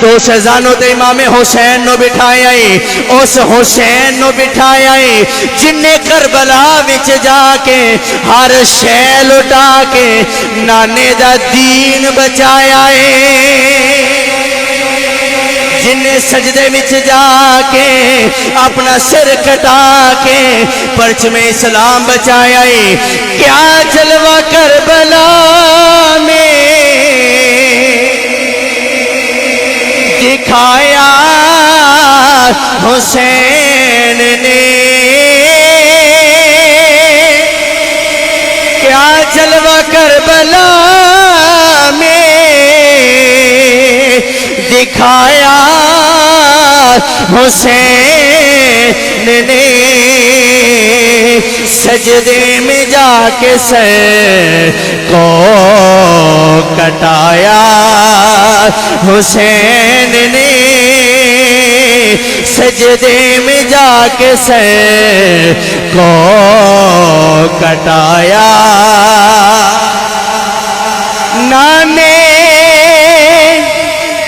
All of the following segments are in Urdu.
دو شہزانوں تے امام حسین نو بٹھایا اس حسین نو بٹھایا جن نے کربلا وچ جا کے ہر شے لٹا کے نانے دا دین بچایا جن نے سجدے وچ جا کے اپنا سر کٹا کے پرچم اسلام بچایا کیا جلوہ کربلا میں دکھایا حسین نے کیا جلوہ کربلا میں دکھایا حسین نے سجدے میں جا کے سر کو کٹایا حسین نے سجدے میں جا کے سر کو کٹایا نانے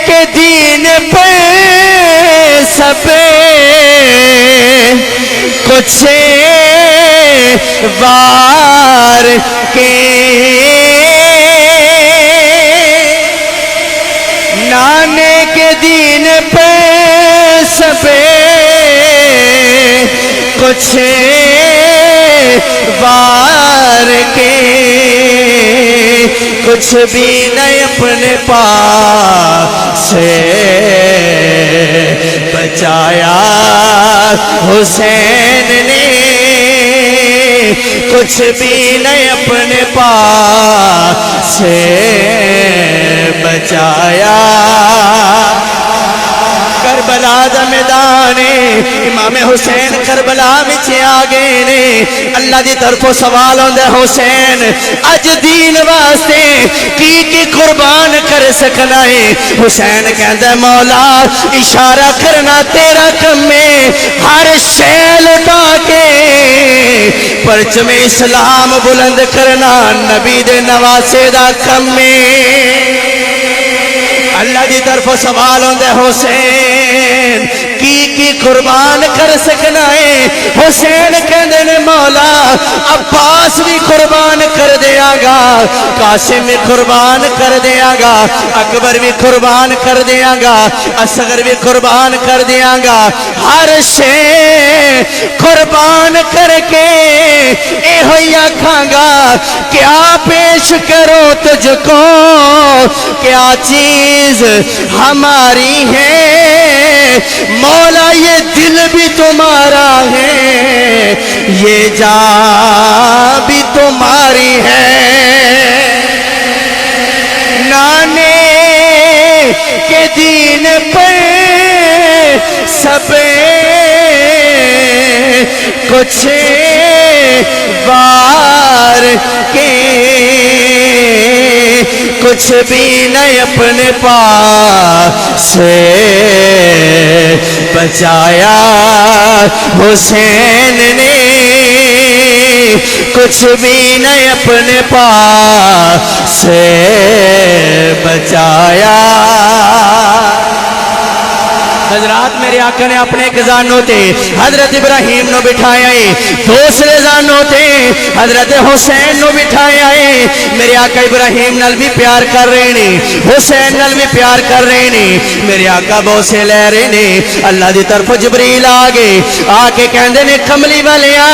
کے دین پر سب کچھ وار کے نانے کے دین پہ سب کچھ وار کے کچھ بھی نہیں اپنے پاس سے بچایا حسین نے کچھ بھی نہیں اپنے پاس سے بچایا کربلا دا میدان امام حسین کربلا وچ آ گئے نے اللہ دی طرفوں سوال ہوندا حسین اج دین واسطے کی قربان کر سکنا ہے حسین کہندا مولا اشارہ کرنا تیرا کم ہے ہر شے لٹا کے پرچم اسلام بلند کرنا نبی دے نواسے دا کم ہے اللہ دی طرف سوال ہوندے حسین کی قربان کر سکنا ہے حسین کہندے نے مولا عباس بھی قربان کر دیا گا قاسم بھی قربان کر دیا گا اکبر بھی قربان کر دیا گا اصغر بھی قربان کر دیا گا ہر شے قربان کر کے اے ہویا کھانگا کیا پیش کرو تجھ کو کیا چیز ہماری ہے مولا یہ دل بھی تمہارا ہے یہ جان بھی تمہاری ہے نانے کے دین پر سب کچھ وار کے کچھ بھی نہیں اپنے پاس سے بچایا حسین نے کچھ بھی نہیں اپنے پاس سے بچایا حضرات میرے آقا نے اپنے ایک زانوں تے حضرت ابراہیم نو بٹھایا دوسرے زانوں تے حضرت حسین نو بٹھایا میرے آقا ابراہیم نال بھی پیار کر رہے نے حسین نال بھی پیار کر رہے نے میرے آقا بوسے لے رہے نے اللہ دی طرف جبریل آگے آ کے کہندے نے کملی والیا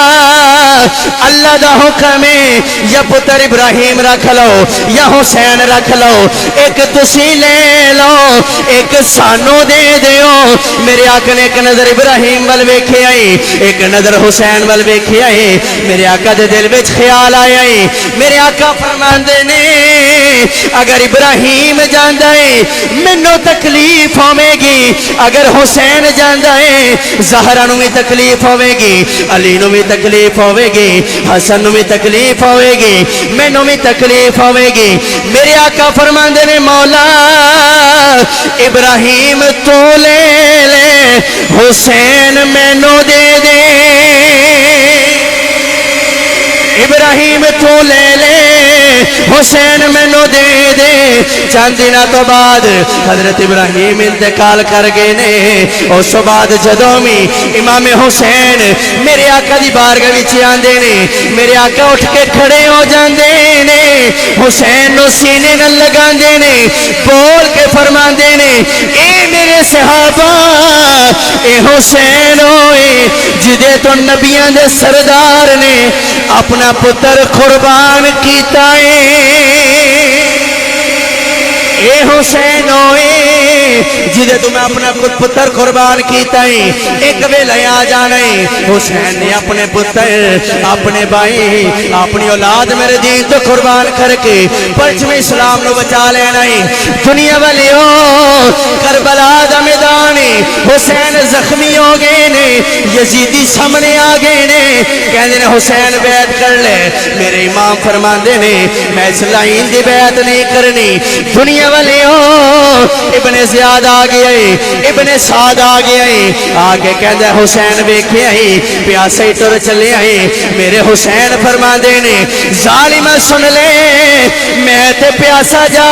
اللہ دا حکم ہے یا پتر ابراہیم رکھ لو یا حسین رکھ لو ایک تسی لے لو ایک سانو دے دیو میرے آقا نے ایک نظر ابراہیم وال ویکھے آئی ایک نظر حسین وال ویکھے آئی میرے آقا دے دل وچ خیال آیا میرے آقا فرماندے نے اگر ابراہیم جاندا ہے مینوں تکلیف ہوے گی اگر حسین جاندا ہے زہرا نوں بھی تکلیف ہوے گی علی نوں بھی تکلیف ہوے گی حسن نوں بھی تکلیف ہوے گی مینوں بھی تکلیف ہوے گی میرے آقا فرماندے نے مولا ابراہیم تو لے لے حسین مینوں دے دے ابراہیم تو لے لے حسین مینو دے دے. چند دن تو بعد حضرت ابراہیم انتقال کر گئے نے. اس بعد جدوں بھی امام حسین میرے آقا دی بارگاہ وچ آندے نے, میرے آقا اٹھ کے کھڑے ہو جاندے نے, حسین نو سینے نال لگاندے نے, بول کے فرماندے نے اے میرے صحابہ اے حسین ہوئے جدے تو نبیاں دے سردار نے اپنا پتر قربان کیتا ہے. اے حسین ہوئے جدے تو میں اپنا پتر قربان کیتا ہے. ایک ویلہ آ جانا ہے حسین نے اپنے پتر اپنے بھائی اپنی اولاد میرے دین تو قربان کر کے پرچم اسلام نو بچا لینا ہے. دنیا والے ہو کربلا دا میدان حسین زخمی ہو گئے نے, یزیدی سامنے آ گئے نے, کہندے نے حسین بیعت کر لے. میرے امام فرماندے نے میں اس لائن دی بیعت نہیں کرنی. دنیا والے ہو ابن زیاد آ گیا ہے, ابن سعد آ گیا ہے, آگے کہندے حسین ویکھے آئی پیاسے ٹر چلے آئی. میرے حسین فرماندے نے ظالمہ سن لے میں تے پیاسا جا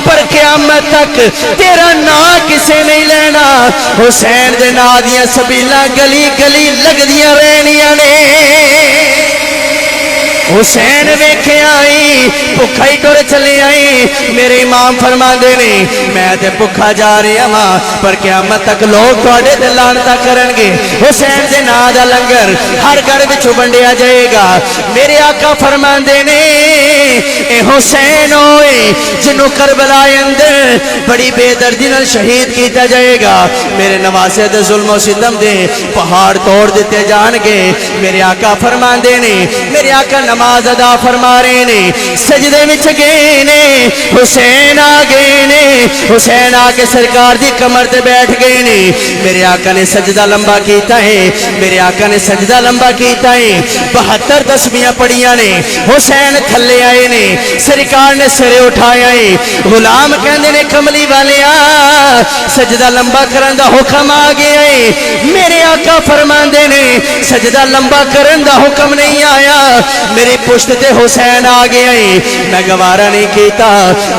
پر قیامت تک تیرا نا کسے نہیں لینا. حسین دے نا دیاں سبیلاں گلی گلی لگ دیاں رہنیاں نے. حسین ویکھے آئی بھکھا ہی ٹر چلے آئی. میرے امام فرماندے نے میں تے بھکھا جا رہا ہاں پر قیامت تک لوگ تواڈے تے لعنتاں کرن گے. حسین دے نام دا لنگر ہر گھر وچوں ونڈیا جائے گا. میرے آقا فرماندے نے اے حسین ہوئے جنوں کربلا اندر بڑی بے دردی نال شہید کیتا جائے گا. میرے نواسے دے ظلم و ستم دے پہاڑ توڑ دیتے جان گے. میرے آقا فرماندے نے میرے آقا نماز ادا فرما رہے نے, سجدے وچ گئے نے, حسین آ گئے نے. حسین آ کے سرکار دی کمر تے بیٹھ گئے نے. میرے آقا نے سجدہ لمبا کیتا ہے, میرے آقا نے سجدہ لمبا کیتا ہے. 72 تسبیحاں پڑھیاں نے. حسین تھلے آئے نے, سرکار نے سرے اٹھایا ہے. غلام کہندے نے کملی والیا سجدہ لمبا کرن دا حکم آ گیا ہے. میرے آقا فرماندے نے سجدہ لمبا کرن دا حکم نہیں آیا, میری پشت تے حسین آ گیا ہے. میں گوارا نہیں کیتا,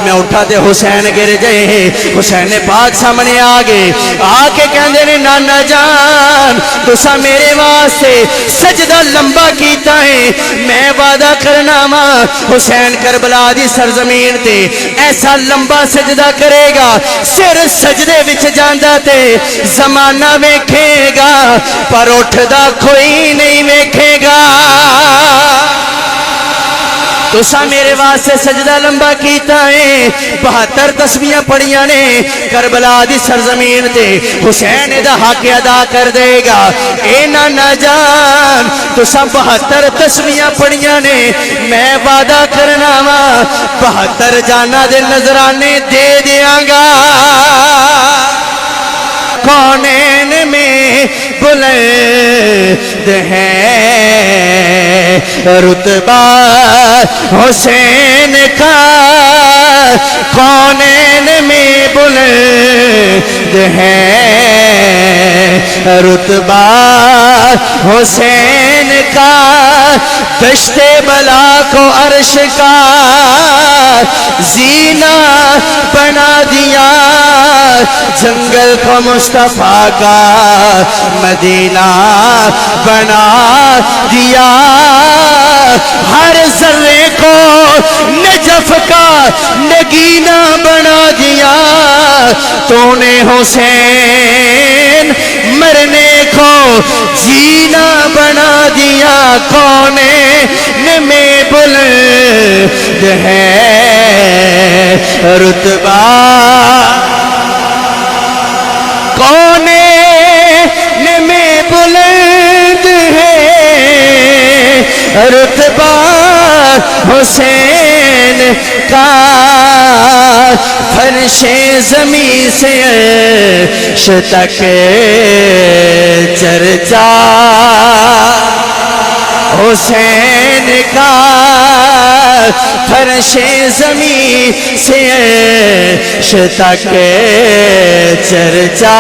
میں اٹھا تے حسین گر جائے. حسین پاک سامنے آ گئے, آ کے کہندے نے نانا جان تسا میرے واسطے سجدہ لمبا کیتا ہے, میں وعدہ کرنا وا حسین کربلا دی سرزمین تے ایسا لمبا سجدہ کرے گا سر سجدے وچ جاندا تے زمانہ ویکھے گا پر اٹھدا کوئی نہیں ویکھے گا. تسا میرے واسطے سجدہ لمبا کیتا ہے. 72 تسبیحاں پڑھیاں نے کربلا دی سرزمین تے. حسین دا حق ادا کر دے گا. اے نانا جان تسا 72 تسبیحاں پڑھیاں نے, میں وعدہ کرنا وا 72 جانا دے نذرانے دے دیاں گا. کونین میں بلند ہے رتبہ حسین کا, کونین میں بلند ہے رتبہ حسین کا. دشت بلا کو عرش کا زینہ بنا دیا, جنگل کو مصطفیٰ کا مدینہ بنا دیا. ہر ذرے کو نجف کا نگینہ بنا دیا. تو نے حسین مرنے کو جینا بنا دیا. کونین میں بلند ہے رتبہ, کونین میں بلند ہے رتبہ حسین کا. فرش زمین سے عرش تک چرچا حسین کا. فرش زمین سے عرش تک چرچا.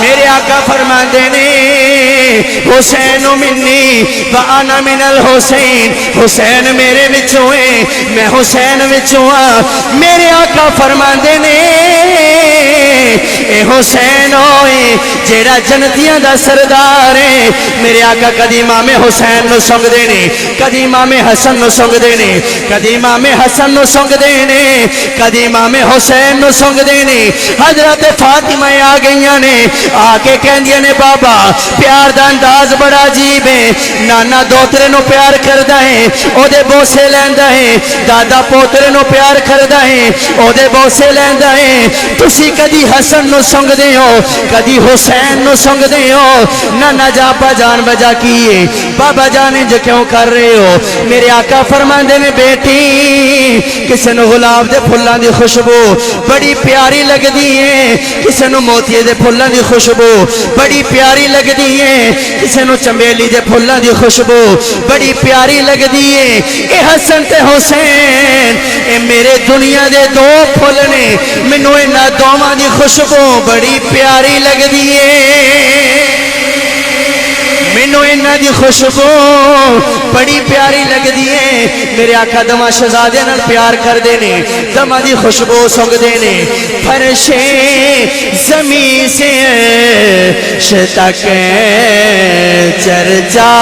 میرے آقا فرماندے نے حسین منی وانا من الحسین، حسین میرے وچوں ہے میں حسین وچوں ہاں۔ میرے آقا فرماندے نے اے حسین ہوئے جیڑا جنتیاں دا سردار ہے۔ میرے آقا کدی امام حسین نو سنگ دینے، کدی امام حسن نو سنگ دینے، کدی امام حسن نو سنگ دینے، کدی امام حسین نو سنگ دینے۔ حضرت فاطمہ آ گئیاں نے، آ کے کہندیاں نے بابا پیار دا انداز بڑا عجیب ہے، نانا دوترے نو پیار کردا ہے او دے بوسے لیندا ہے، دادا پوترے نو پیار کردا ہے او دے بوسے لیندا ہے، تسی کدی حسن نو سنگ دے ہو کدی حسین نو سنگ دے ہو، نانا جا با جان بجا کیے بابا جانے جو کیوں کر رہے ہو؟ میرے آقا فرماندے نے بیٹی کسے نو گلاب دے پھلاں دی خوشبو بڑی پیاری لگ دی ہے، کسے نو موتیے دے پھلاں دی خوشبو بڑی پیاری لگ دی ہے، کسے نو چمیلی دے پھلاں دی خوشبو بڑی پیاری لگ دی ہے۔ اے حسن تے حسین اے میرے دنیا دے دو پھل نے، مینوں انہاں دوواں دی خوشبو بڑی پیاری لگ دی ہے، مینوں انہاں دی خوشبو بڑی پیاری لگ دی ہے۔ میرے آقا دما شہزادے نال پیار کر دے نے، دما دی خوشبو سنگ دے نے، فرش زمین سے عرش تک چرچا